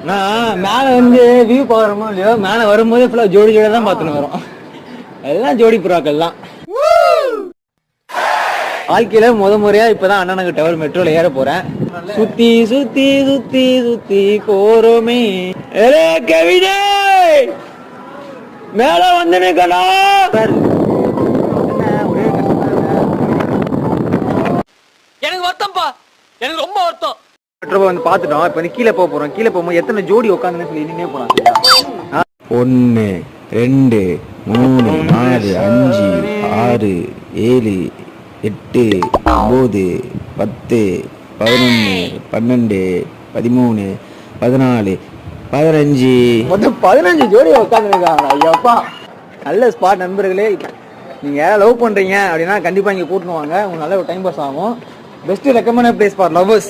நான் மேல வந்து வியூ பாக்குறோமோ இல்லையோ, மேல வரும்போது ஃபுல்லா ஜோடி ஜோடியா தான் பாத்துன்னு வரோம். எல்லாம் ஜோடி புறாக்கள் தான். வாழ்க்கையில முறையா இப்பதான் அண்ணனுக்கு டவர் மெட்ரோல ஏற போறேன். சுத்தி சுத்தி சுத்தி சுத்தி போறோமே. கவிதை மேல வந்து நிக்கணா. எனக்கு வருத்தம்ப்பா, எனக்கு ரொம்ப வருத்தம். மெட்ரோவை வந்து பாத்துட்டோம். இப்ப வந்து கீழே போறோம். கீழே போகும்போது எத்தனை ஜோடி உட்காந்துன்னு சொல்லி நின்னே போலாம். 1 2 3 4 5 6 7 8 9 10 11 12 13 14 15 மொத்தம் 15 ஜோடி உட்காந்துருக்காங்க. ஐயாப்பா, நல்ல ஸ்பாட் நண்பர்களே. நீங்க லவ் பண்றீங்க அப்படின்னா கண்டிப்பா இங்க கூட்டணும் வாங்க. உங்களுக்கு நல்ல ஒரு டைம் பாஸ் ஆகும். Best recommended place for lovers.